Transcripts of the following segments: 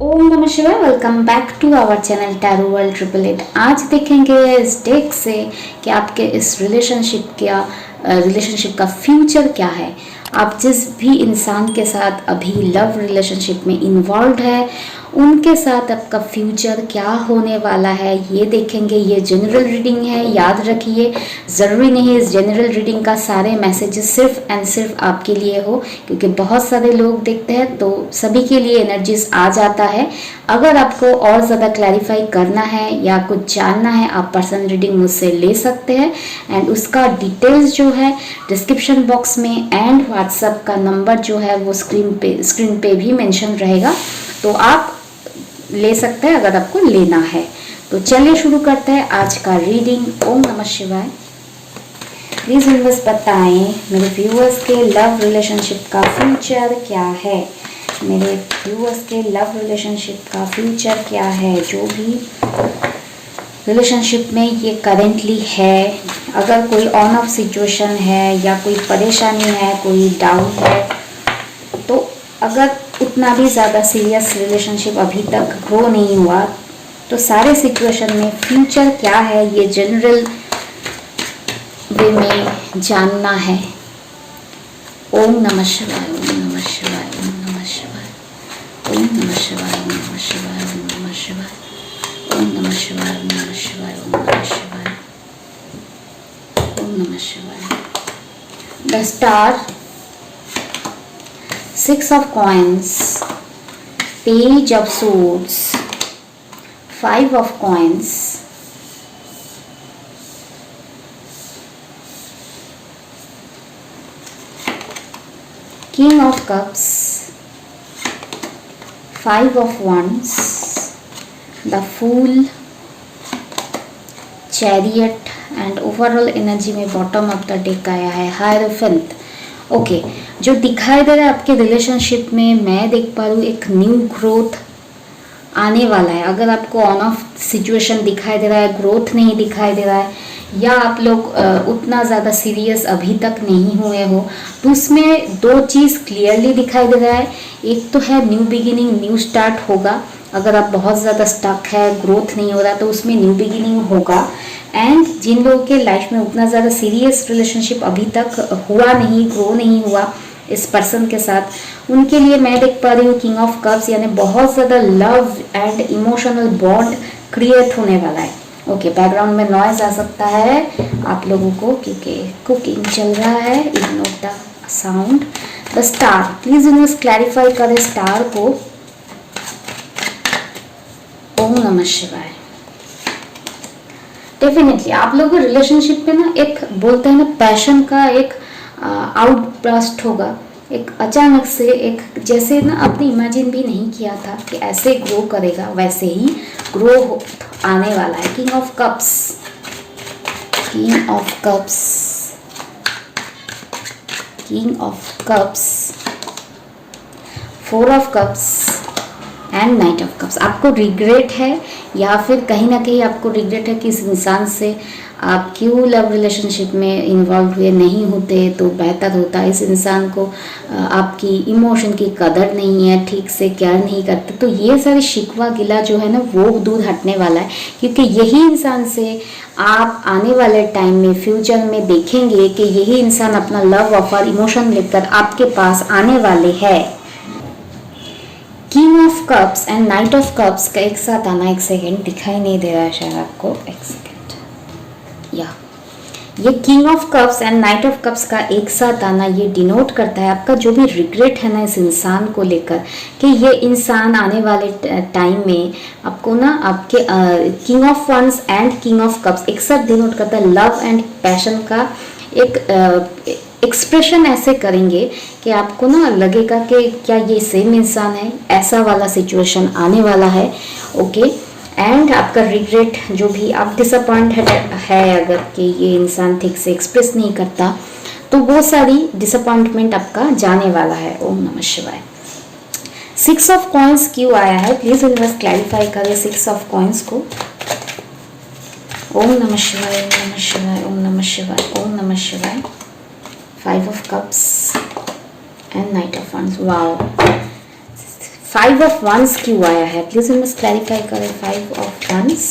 ओम नमः शिवाय। Welcome back to our channel tarot world 888। आज देखेंगे इस डेक से कि आपके इस रिलेशनशिप का फ्यूचर क्या है। आप जिस भी इंसान के साथ अभी लव रिलेशनशिप में इन्वॉल्व है उनके साथ आपका फ्यूचर क्या होने वाला है ये देखेंगे। ये जनरल रीडिंग है, याद रखिए। ज़रूरी नहीं इस जनरल रीडिंग का सारे मैसेजेस सिर्फ एंड सिर्फ आपके लिए हो, क्योंकि बहुत सारे लोग देखते हैं तो सभी के लिए एनर्जीज आ जाता है। अगर आपको और ज़्यादा क्लैरिफाई करना है या कुछ जानना है आप पर्सनल रीडिंग मुझसे ले सकते हैं। एंड उसका डिटेल्स जो है डिस्क्रिप्शन बॉक्स में एंड व्हाट्सएप का नंबर जो है वो स्क्रीन पे भी मेंशन रहेगा, तो आप ले सकते हैं अगर आपको लेना है। तो चलिए शुरू करते हैं आज का रीडिंग। ओम नमः शिवाय। प्लीज यूनिवर्स बताएं मेरे व्यूअर्स के लव रिलेशनशिप का फ्यूचर क्या है। मेरे व्यूअर्स के लव रिलेशनशिप का फ्यूचर क्या है, जो भी रिलेशनशिप में ये करेंटली है। अगर कोई ऑन ऑफ सिचुएशन है या कोई परेशानी है, कोई डाउट है, तो अगर उतना भी ज़्यादा सीरियस रिलेशनशिप अभी तक ग्रो नहीं हुआ तो सारे सिचुएशन में फ्यूचर क्या है ये जनरल वे में जानना है। ओम नमः शिवाय, ओम नमः शिवाय, ओम नमः शिवाय, ओम नमः शिवाय, ओम नमः शिवाय, ओम नमः शिवाय, ओम नमः शिवाय, ओम नमः शिवाय, ओम नमः शिवाय, ओम नमः शिवाय। The star, 6 of coins, page of swords, 5 of coins, king of cups, 5 of wands, the fool, chariot and overall energy में bottom of the deck आया है हायरोफेंट। ओके, जो दिखाई दे रहा है आपके रिलेशनशिप में मैं देख पा रही हूँ एक न्यू ग्रोथ आने वाला है। अगर आपको ऑन ऑफ सिचुएशन दिखाई दे रहा है, ग्रोथ नहीं दिखाई दे रहा है, या आप लोग उतना ज़्यादा सीरियस अभी तक नहीं हुए हो, तो उसमें दो चीज़ क्लियरली दिखाई दे रहा है। एक तो है न्यू बिगिनिंग, न्यू स्टार्ट होगा। अगर आप बहुत ज़्यादा स्टक है, ग्रोथ नहीं हो रहा, तो उसमें न्यू बिगिनिंग होगा। एंड जिन लोगों के लाइफ में उतना ज़्यादा सीरियस रिलेशनशिप अभी तक हुआ नहीं, ग्रो नहीं हुआ इस पर्सन के साथ, उनके लिए मैं देख पा रही हूँ किंग ऑफ कप्स, यानी बहुत ज़्यादा love and emotional bond create होने वाला है। ओके, बैकग्राउंड में नॉइज आ सकता है आप लोगों को क्योंकि कुकिंग चल रहा है। Ignore the sound. The star, please universe clarify करें स्टार को। ओम नमः शिवाय। डेफिनेटली आप लोगों रिलेशनशिप में ना एक बोलते हैं ना पैशन का एक आउटब्लास्ट होगा, एक अचानक से एक जैसे ना आपने इमेजिन भी नहीं किया था कि ऐसे ग्रो करेगा, वैसे ही ग्रो आने वाला है। King of cups, king of cups, king of cups, 4 of cups and knight of cups. आपको रिग्रेट है या फिर कहीं ना कहीं आपको रिग्रेट है कि इस इंसान से आप क्यों लव रिलेशनशिप में इन्वॉल्व हुए, नहीं होते तो बेहतर होता। इस इंसान को आपकी इमोशन की कदर नहीं है, ठीक से केयर नहीं करते, तो ये सारे शिकवा गिला जो है ना वो दूर हटने वाला है, क्योंकि यही इंसान से आप आने वाले टाइम में फ्यूचर में देखेंगे कि यही इंसान अपना लव ऑफर इमोशन लेकर आपके पास आने वाले हैं। King of cups and knight of cups का एक साथ आना, एक सेकेंड दिखाई नहीं दे रहा है शायद आपको, एक सेकेंड, या ये king of cups and knight of cups का एक साथ आना ये डिनोट करता है आपका जो भी रिग्रेट है ना इस इंसान को लेकर, कि ये इंसान आने वाले टाइम में आपको ना आपके king of wands and king of cups एक साथ डिनोट करता है लव एंड पैशन का एक एक्सप्रेशन ऐसे करेंगे कि आपको ना लगेगा कि क्या ये सेम इंसान है, ऐसा वाला सिचुएशन आने वाला है। ओके, एंड आपका रिग्रेट जो भी आप डिसअपॉइंटेड है अगर कि ये इंसान ठीक से एक्सप्रेस नहीं करता, तो वो सारी डिसअपॉइंटमेंट आपका जाने वाला है। ओम नमः शिवाय। 6 ऑफ कॉइन्स क्यों आया है, प्लीज यूनिवर्स क्लैरिफाई करें 6 ऑफ कॉइन्स को। ओम नमः शिवाय, ओम नमः शिवाय, ओम नमः शिवाय, ओम नमः शिवाय। 5 of cups, and knight of wands. Wow, 5 of wands क्यों आया है, प्लीज हम क्लैरिफाई करें। 5 of wands,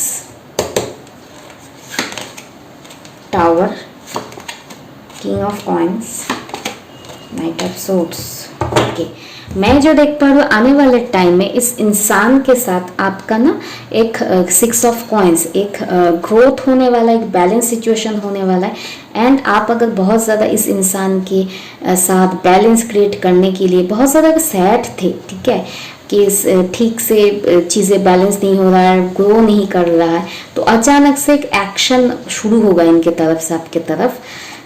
tower, king of coins, knight of swords. Okay, मैं जो देख पा रही हूँ आने वाले टाइम में इस इंसान के साथ आपका ना एक 6 ऑफ कॉइंस, एक ग्रोथ होने वाला, एक बैलेंस सिचुएशन होने वाला है। एंड आप अगर बहुत ज़्यादा इस इंसान के साथ बैलेंस क्रिएट करने के लिए बहुत ज़्यादा सैड थे, ठीक है, कि ठीक से चीज़ें बैलेंस नहीं हो रहा है, ग्रो नहीं कर रहा है, तो अचानक से एक एक्शन शुरू होगा इनके तरफ से आपके तरफ,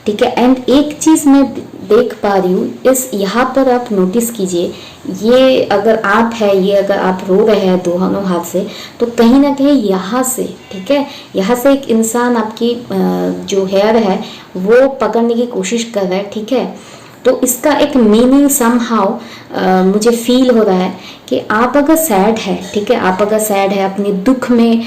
ठीक है। एंड एक चीज़ मैं देख पा रही हूँ, इस यहाँ पर आप नोटिस कीजिए, ये अगर आप है, ये अगर आप रो रहे हैं दोनों हाथ से, तो कहीं ना कहीं यहाँ से, ठीक है, यहाँ से एक इंसान आपकी जो हेयर है वो पकड़ने की कोशिश कर रहा है, ठीक है। तो इसका एक मीनिंग समहाउ मुझे फील हो रहा है कि आप अगर सैड है, ठीक है, आप अगर सैड है, अपने दुख में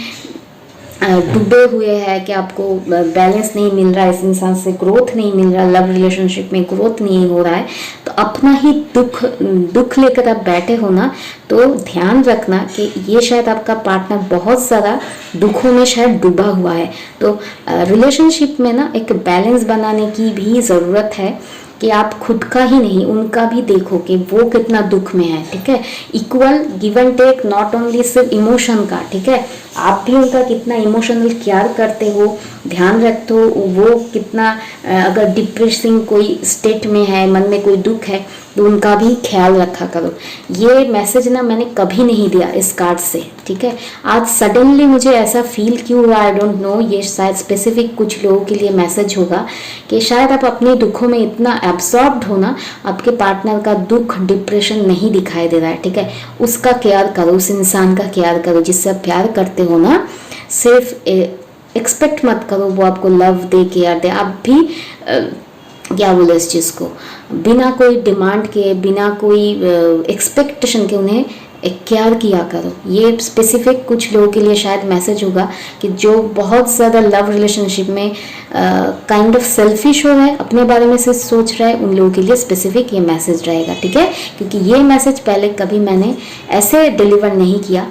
डूबे हुए हैं कि आपको बैलेंस नहीं मिल रहा है, इस इंसान से ग्रोथ नहीं मिल रहा, लव रिलेशनशिप में ग्रोथ नहीं हो रहा है, तो अपना ही दुख लेकर आप बैठे हो ना, तो ध्यान रखना कि ये शायद आपका पार्टनर बहुत ज़्यादा दुखों में शायद डूबा हुआ है। तो रिलेशनशिप में ना एक बैलेंस बनाने की भी ज़रूरत है कि आप खुद का ही नहीं उनका भी देखो कि वो कितना दुख में है, ठीक है। Equal give and take, not only सिर्फ इमोशन का, ठीक है, आप भी उनका कितना इमोशनल केयर करते हो, ध्यान रखते हो, वो कितना अगर डिप्रेसिंग कोई स्टेट में है, मन में कोई दुख है, तो उनका भी ख्याल रखा करो। ये मैसेज ना मैंने कभी नहीं दिया इस कार्ड से, ठीक है, आज सडनली मुझे ऐसा फील क्यों हुआ, आई डोंट नो, ये शायद स्पेसिफिक कुछ लोगों के लिए मैसेज होगा कि शायद आप अपने दुखों में इतना एब्सॉर्ब्ड हो ना, आपके पार्टनर का दुख, डिप्रेशन नहीं दिखाई दे रहा है, ठीक है, उसका केयर करो, उस इंसान का केयर करो जिससे आप प्यार करते हो ना। सिर्फ एक्सपेक्ट मत करो वो आपको लव दे, केयर दे, आप भी क्या बोले इस चीज़ को, बिना कोई डिमांड के, बिना कोई एक्सपेक्टेशन के उन्हें केयर किया करो। ये स्पेसिफिक कुछ लोगों के लिए शायद मैसेज होगा कि जो बहुत ज़्यादा लव रिलेशनशिप में काइंड ऑफ सेल्फिश हो रहा है, अपने बारे में से सोच रहा है, उन लोगों के लिए स्पेसिफिक ये मैसेज रहेगा, ठीक है, क्योंकि ये मैसेज पहले कभी मैंने ऐसे डिलीवर नहीं किया।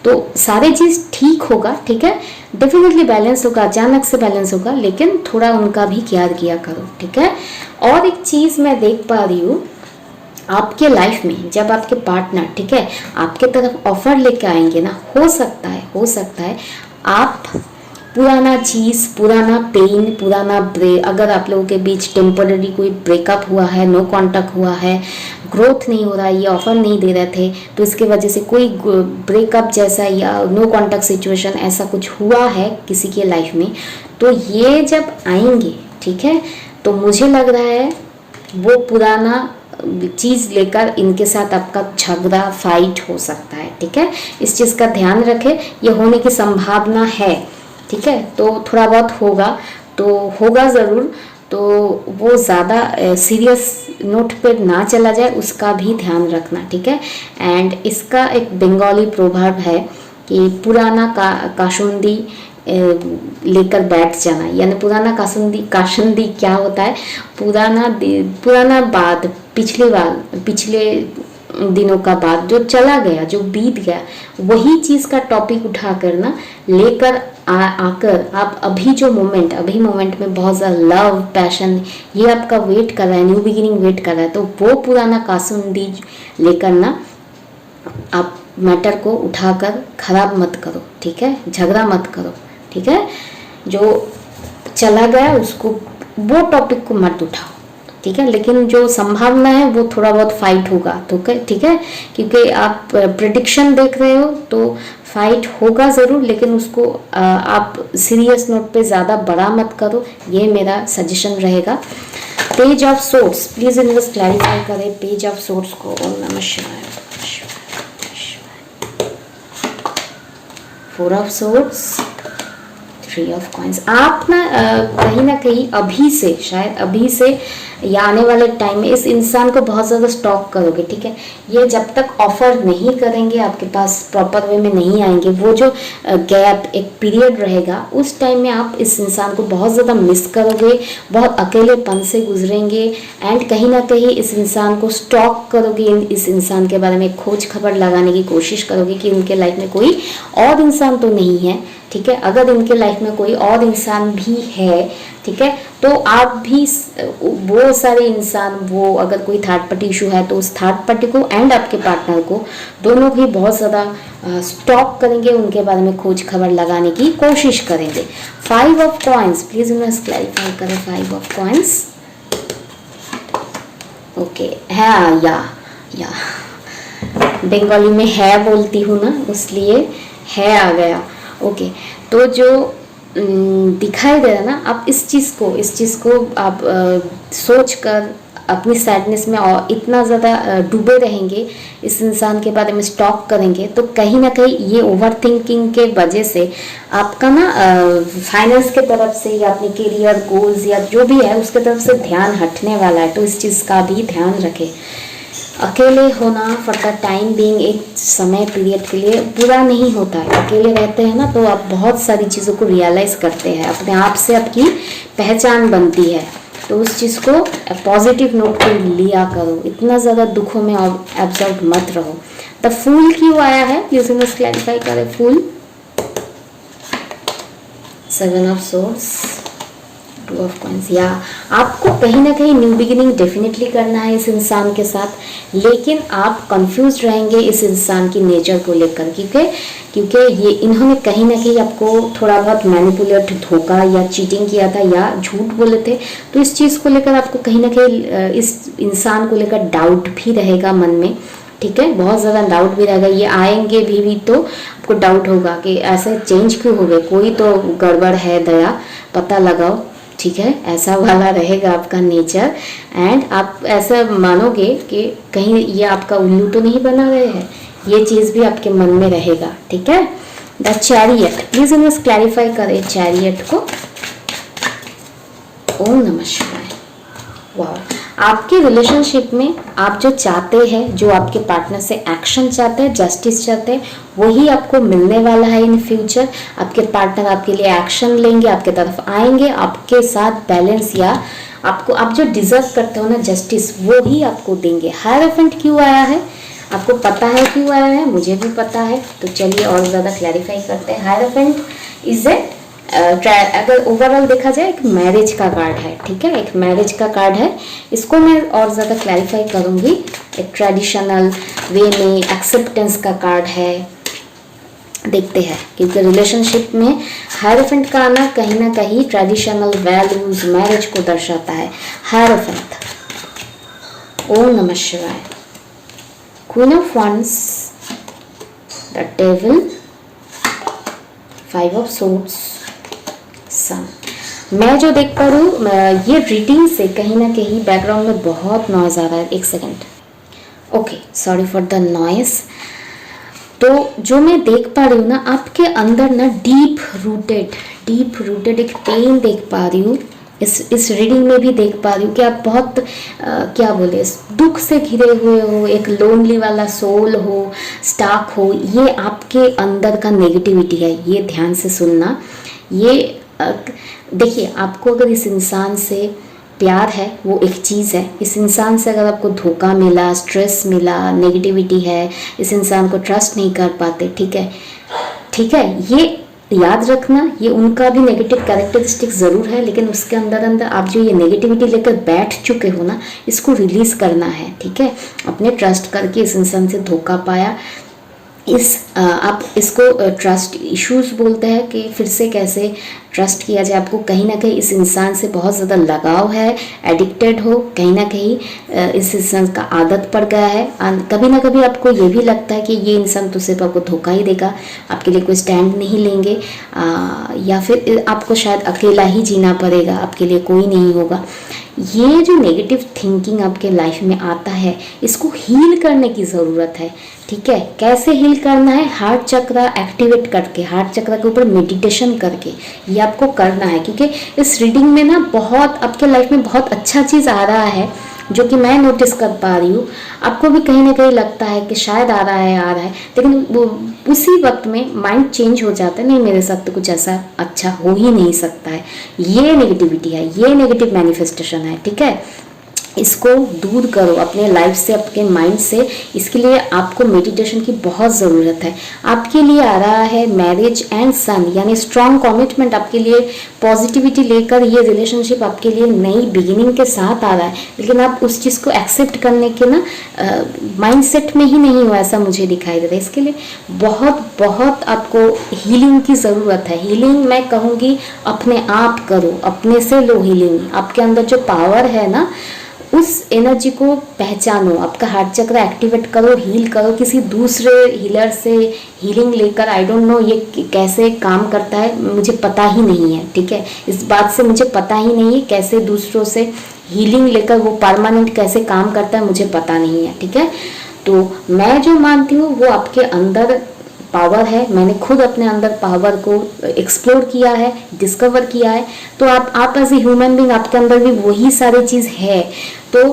तो सारी चीज़ ठीक होगा, ठीक है, डेफिनेटली बैलेंस होगा, अचानक से बैलेंस होगा, लेकिन थोड़ा उनका भी केयर किया करो, ठीक है। और एक चीज़ मैं देख पा रही हूँ आपके लाइफ में, जब आपके पार्टनर, ठीक है, आपके तरफ ऑफर लेके आएंगे ना, हो सकता है आप पुराना चीज़, पुराना पेन, पुराना अगर आप लोगों के बीच टेम्पररी कोई ब्रेकअप हुआ है, नो कांटेक्ट हुआ है, ग्रोथ नहीं हो रहा है, ये ऑफर नहीं दे रहे थे, तो इसके वजह से कोई ब्रेकअप जैसा या नो कांटेक्ट सिचुएशन ऐसा कुछ हुआ है किसी के लाइफ में, तो ये जब आएंगे, ठीक है, तो मुझे लग रहा है वो पुराना चीज़ लेकर इनके साथ आपका झगड़ा, फाइट हो सकता है, ठीक है, इस चीज़ का ध्यान रखें, ये होने की संभावना है, ठीक है। तो थोड़ा बहुत होगा, तो होगा ज़रूर, तो वो ज़्यादा सीरियस नोट पे ना चला जाए, उसका भी ध्यान रखना, ठीक है। एंड इसका एक बंगाली प्रोवर्ब है कि पुराना काशुंदी लेकर बैठ जाना, यानी पुराना काशुंदी क्या होता है, पुराना बात, पिछले दिनों का बात जो चला गया, जो बीत गया, वही चीज़ का टॉपिक उठा कर ना लेकर आकर आप अभी मोमेंट में बहुत ज़्यादा लव, पैशन, ये आपका वेट कर रहा है, न्यू बिगिनिंग वेट कर रहा है, तो वो पुराना कासुंदी लेकर ना आप मैटर को उठाकर खराब मत करो, ठीक है, झगड़ा मत करो, ठीक है, जो चला गया उसको, वो टॉपिक को मत उठाओ, ठीक है, लेकिन जो संभावना है वो थोड़ा बहुत फाइट होगा, तो ठीक है, क्योंकि आप प्रेडिक्शन देख रहे हो तो फाइट होगा ज़रूर, लेकिन उसको आप सीरियस नोट पे ज़्यादा बड़ा मत करो, ये मेरा सजेशन रहेगा। Page of swords, please invest clarify करें पेज ऑफ सोर्ड्स को। ओम नमः शिवाय। 4 ऑफ सोर्ड्स, 3 ऑफ कॉइंस। आप ना कहीं अभी से, शायद अभी से या आने वाले टाइम में इस इंसान को बहुत ज़्यादा स्टॉक करोगे, ठीक है। ये जब तक ऑफर नहीं करेंगे, आपके पास प्रॉपर वे में नहीं आएंगे, वो जो गैप एक पीरियड रहेगा, उस टाइम में आप इस इंसान को बहुत ज़्यादा मिस करोगे, बहुत अकेलेपन से गुजरेंगे, एंड कहीं ना कहीं इस इंसान को स्टॉक करोगे, इस इंसान के बारे में खोज खबर लगाने की कोशिश करोगे कि उनके लाइफ में कोई और इंसान तो नहीं है, ठीक है। अगर इनके लाइफ में कोई और इंसान भी है, ठीक है, तो आप भी वो सारे इंसान, वो अगर कोई थर्ड पार्टी इशू है तो उस थर्ड पार्टी को एंड आपके पार्टनर को दोनों ही बहुत ज़्यादा स्टॉक करेंगे, उनके बारे में खोज खबर लगाने की कोशिश करेंगे। 5 of coins, please universe clarify करें 5 ऑफ कॉइंस। ओके, हाँ, या बंगाली में है बोलती हूँ ना, इसलिए है आ गया। ओके, तो जो दिखाई दे रहा है ना, आप इस चीज़ को आप सोच कर अपनी सैडनेस में और इतना ज़्यादा डूबे रहेंगे, इस इंसान के बारे में स्टॉक करेंगे, तो कहीं ना कहीं ये ओवर थिंकिंग के वजह से आपका ना फाइनेंस के तरफ से या अपने करियर गोल्स या जो भी है उसके तरफ से ध्यान हटने वाला है, तो इस चीज़ का भी ध्यान रखें। अकेले होना फॉर द टाइम बीइंग एक समय पीरियड के लिए बुरा नहीं होता है। अकेले रहते हैं ना तो आप बहुत सारी चीज़ों को रियलाइज़ करते हैं, अपने आप से आपकी पहचान बनती है, तो उस चीज़ को पॉजिटिव नोट पे लिया करो, इतना ज़्यादा दुखों में एब्जॉर्ब मत रहो। द फूल क्यों आया है, प्लीज मुझे क्लैरिफाई करें। फूल, 7 ऑफ सोर्ड्स, 2 ऑफ कॉइंस। या आपको कहीं ना कहीं न्यू बिगिनिंग डेफिनेटली करना है इस इंसान के साथ, लेकिन आप कंफ्यूज रहेंगे इस इंसान की नेचर को लेकर, क्योंकि ये इन्होंने कहीं ना कहीं आपको थोड़ा बहुत मैनिपुलेट, धोखा या चीटिंग किया था या झूठ बोले थे, तो इस चीज़ को लेकर आपको कहीं ना कहीं इस इंसान को लेकर डाउट भी रहेगा मन में, ठीक है, बहुत ज़्यादा डाउट भी रहेगा। ये आएंगे भी तो आपको डाउट होगा कि ऐसे चेंज क्यों हो गए, कोई तो गड़बड़ है, दया पता लगाओ, ठीक है, ऐसा वाला रहेगा आपका नेचर। एंड आप ऐसा मानोगे कि कहीं ये आपका उल्लू तो नहीं बना रहे हैं, ये चीज़ भी आपके मन में रहेगा, ठीक है। द चैरियट, प्लीज इन्हें क्लैरिफाई करें चैरियट को। ओम नमः शिवाय। वाह, आपके रिलेशनशिप में आप जो चाहते हैं, जो आपके पार्टनर से एक्शन चाहते हैं, जस्टिस चाहते हैं, वही आपको मिलने वाला है इन फ्यूचर। आपके पार्टनर आपके लिए एक्शन लेंगे, आपके तरफ आएंगे, आपके साथ बैलेंस या आपको आप जो डिजर्व करते हो ना जस्टिस, वो ही आपको देंगे। हायरोफेंट क्यों आया है, आपको पता है क्यों आया है, मुझे भी पता है, तो चलिए और ज़्यादा क्लैरिफाई करते हैं। हायरोफेंट इज ए अगर ओवरऑल देखा जाए एक मैरिज का कार्ड है, ठीक है, एक मैरिज का कार्ड है। इसको मैं और ज़्यादा क्लैरिफाई करूँगी। एक ट्रेडिशनल वे में एक्सेप्टेंस का कार्ड है, देखते हैं, क्योंकि रिलेशनशिप में हायरोफेंट का आना कहीं ना कहीं ट्रेडिशनल वैल्यूज, मैरिज को दर्शाता है। हायरोफेंट, ओम नमः शिवाय। Queen of wands, the devil, 5 of swords, sun. मैं जो देख पा रही हूँ, ये रीडिंग से कहीं ना कहीं बैकग्राउंड में बहुत नॉइज आ रहा है, एक second. Okay, sorry for the noise. तो जो मैं देख पा रही हूँ ना, आपके अंदर ना डीप रूटेड एक पेन देख पा रही हूँ। इस रीडिंग में भी देख पा रही हूँ कि आप बहुत क्या बोले, दुख से घिरे हुए हो, एक लोनली वाला सोल हो, स्टाक हो। ये आपके अंदर का नेगेटिविटी है, ये ध्यान से सुनना। ये देखिए, आपको अगर इस इंसान से प्यार है वो एक चीज़ है, इस इंसान से अगर आपको धोखा मिला, स्ट्रेस मिला, नेगेटिविटी है, इस इंसान को ट्रस्ट नहीं कर पाते, ठीक है, ये याद रखना, ये उनका भी नेगेटिव कैरेक्टरिस्टिक ज़रूर है, लेकिन उसके अंदर आप जो ये नेगेटिविटी लेकर बैठ चुके हो ना, इसको रिलीज़ करना है, ठीक है। अपने ट्रस्ट करके इस इंसान से धोखा पाया, आप इसको ट्रस्ट इश्यूज बोलते हैं कि फिर से कैसे ट्रस्ट किया जाए। आपको कहीं ना कहीं इस इंसान से बहुत ज़्यादा लगाव है, एडिक्टेड हो, कहीं ना कहीं इस इंसान का आदत पड़ गया है। कभी ना कभी आपको ये भी लगता है कि ये इंसान तो सिर्फ आपको धोखा ही देगा, आपके लिए कोई स्टैंड नहीं लेंगे, या फिर आपको शायद अकेला ही जीना पड़ेगा, आपके लिए कोई नहीं होगा। ये जो नेगेटिव थिंकिंग आपके लाइफ में आता है, इसको हील करने की ज़रूरत है। ठीक है, कैसे हील करना है? हार्ट चक्र एक्टिवेट करके, हार्ट चक्र के ऊपर मेडिटेशन करके ये आपको करना है। क्योंकि इस रीडिंग में ना बहुत आपके लाइफ में बहुत अच्छा चीज़ आ रहा है, जो कि मैं नोटिस कर पा रही हूँ। आपको भी कहीं ना कहीं लगता है कि शायद आ रहा है, लेकिन वो उसी वक्त में माइंड चेंज हो जाता है, नहीं मेरे साथ तो कुछ ऐसा अच्छा हो ही नहीं सकता है। ये नेगेटिविटी है, ये नेगेटिव मैनिफेस्टेशन है। ठीक है, इसको दूर करो अपने लाइफ से, अपने माइंड से। इसके लिए आपको मेडिटेशन की बहुत ज़रूरत है। आपके लिए आ रहा है मैरिज एंड सन, यानी स्ट्रॉन्ग कमिटमेंट आपके लिए, पॉजिटिविटी लेकर ये रिलेशनशिप आपके लिए नई बिगिनिंग के साथ आ रहा है। लेकिन आप उस चीज़ को एक्सेप्ट करने के ना माइंडसेट में ही नहीं हो, ऐसा मुझे दिखाई दे रहा है। इसके लिए बहुत बहुत आपको हीलिंग की ज़रूरत है। हीलिंग मैं कहूँगी अपने आप करो, अपने से लो हीलिंग। आपके अंदर जो पावर है ना, उस एनर्जी को पहचानो, आपका हार्ट चक्र एक्टिवेट करो, हील करो। किसी दूसरे हीलर से हीलिंग लेकर, आई डोंट नो ये कैसे काम करता है, मुझे पता ही नहीं है। ठीक है, इस बात से मुझे पता ही नहीं है कैसे दूसरों से हीलिंग लेकर वो परमानेंट कैसे काम करता है, मुझे पता नहीं है। ठीक है, तो मैं जो मानती हूँ वो आपके अंदर पावर है। मैंने खुद अपने अंदर पावर को एक्सप्लोर किया है, डिस्कवर किया है। तो आप एज ए ह्यूमन बीइंग, आपके अंदर भी वही सारी चीज़ है। तो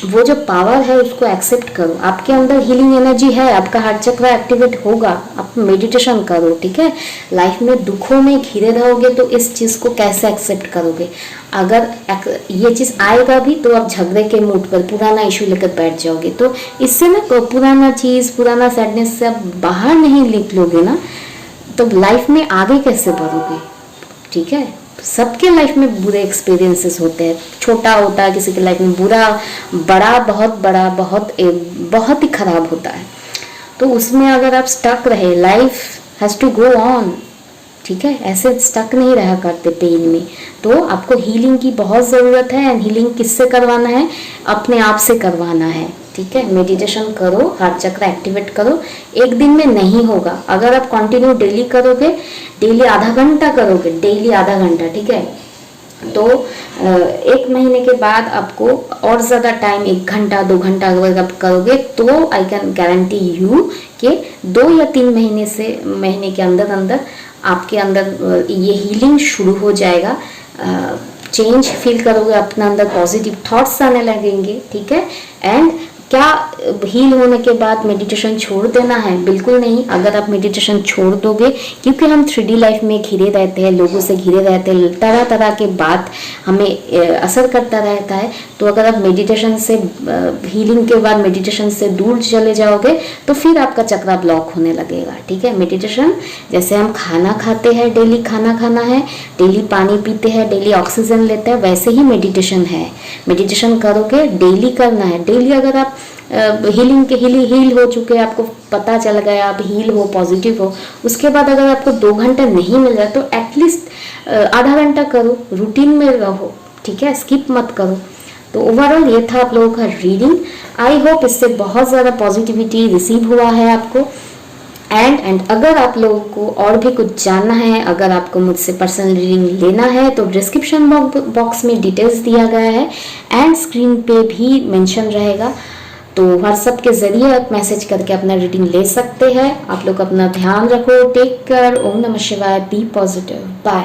वो जो पावर है उसको एक्सेप्ट करो। आपके अंदर हीलिंग एनर्जी है, आपका हार्ट चक्र एक्टिवेट होगा। आप मेडिटेशन करो। ठीक है, लाइफ में दुखों में घिरे रहोगे तो इस चीज़ को कैसे एक्सेप्ट करोगे? अगर ये चीज़ आएगा भी तो आप झगड़े के मूड पर पुराना इशू लेकर बैठ जाओगे। तो इससे ना पुराना चीज़, पुराना सैडनेस से आप बाहर नहीं निकलोगे ना, तो लाइफ में आगे कैसे बढ़ोगे? ठीक है, सबके लाइफ में बुरे एक्सपीरियंसेस होते हैं। छोटा होता है किसी के लाइफ में, बुरा, बड़ा, बहुत ही खराब होता है। तो उसमें अगर आप स्टक रहे, life has to go on. ठीक है, ऐसे स्टक नहीं रहा करते पेन में। तो आपको हीलिंग की बहुत ज़रूरत है। एंड हीलिंग किससे करवाना है? अपने आप से करवाना है। ठीक है, मेडिटेशन करो, हार्ट चक्र एक्टिवेट करो। एक दिन में नहीं होगा, अगर आप कंटिन्यू डेली करोगे, डेली आधा घंटा करोगे, डेली आधा घंटा। ठीक है, तो 1 महीने के बाद आपको और ज़्यादा टाइम, 1 घंटा 2 घंटा अगर आप करोगे तो आई कैन गारंटी यू कि 2 या 3 महीने के अंदर अंदर आपके अंदर ये हीलिंग शुरू हो जाएगा। चेंज फील करोगे, अपने अंदर पॉजिटिव थॉट्स आने लगेंगे। ठीक है, एंड क्या हील होने के बाद मेडिटेशन छोड़ देना है? बिल्कुल नहीं। अगर आप मेडिटेशन छोड़ दोगे, क्योंकि हम 3D लाइफ में घिरे रहते हैं, लोगों से घिरे रहते हैं, तरह तरह के बात हमें असर करता रहता है। तो अगर आप मेडिटेशन से, हीलिंग के बाद मेडिटेशन से दूर चले जाओगे तो फिर आपका चक्रा ब्लॉक होने लगेगा। ठीक है, मेडिटेशन जैसे हम खाना खाते हैं, डेली खाना खाना है, डेली पानी पीते हैं, डेली ऑक्सीजन लेते हैं, वैसे ही मेडिटेशन है। मेडिटेशन करोगे, डेली करना है। डेली अगर आप हील हो चुके हैं, आपको पता चल गया आप हील हो, पॉजिटिव हो, उसके बाद अगर आपको 2 घंटा नहीं मिल रहा तो एटलीस्ट आधा घंटा करो, रूटीन में रहो। ठीक है, स्किप मत करो। तो ओवरऑल ये था आप लोगों का रीडिंग। आई होप इससे बहुत ज़्यादा पॉजिटिविटी रिसीव हुआ है आपको। एंड अगर आप लोगों को और भी कुछ जानना है, अगर आपको मुझसे पर्सनल रीडिंग लेना है तो डिस्क्रिप्शन बॉक्स में डिटेल्स दिया गया है एंड स्क्रीन पे भी मेंशन रहेगा। तो व्हाट्सएप के ज़रिए आप मैसेज करके अपना रीडिंग ले सकते हैं। आप लोग अपना ध्यान रखो। Take care. ओम नमः शिवाय। Be positive. बाय।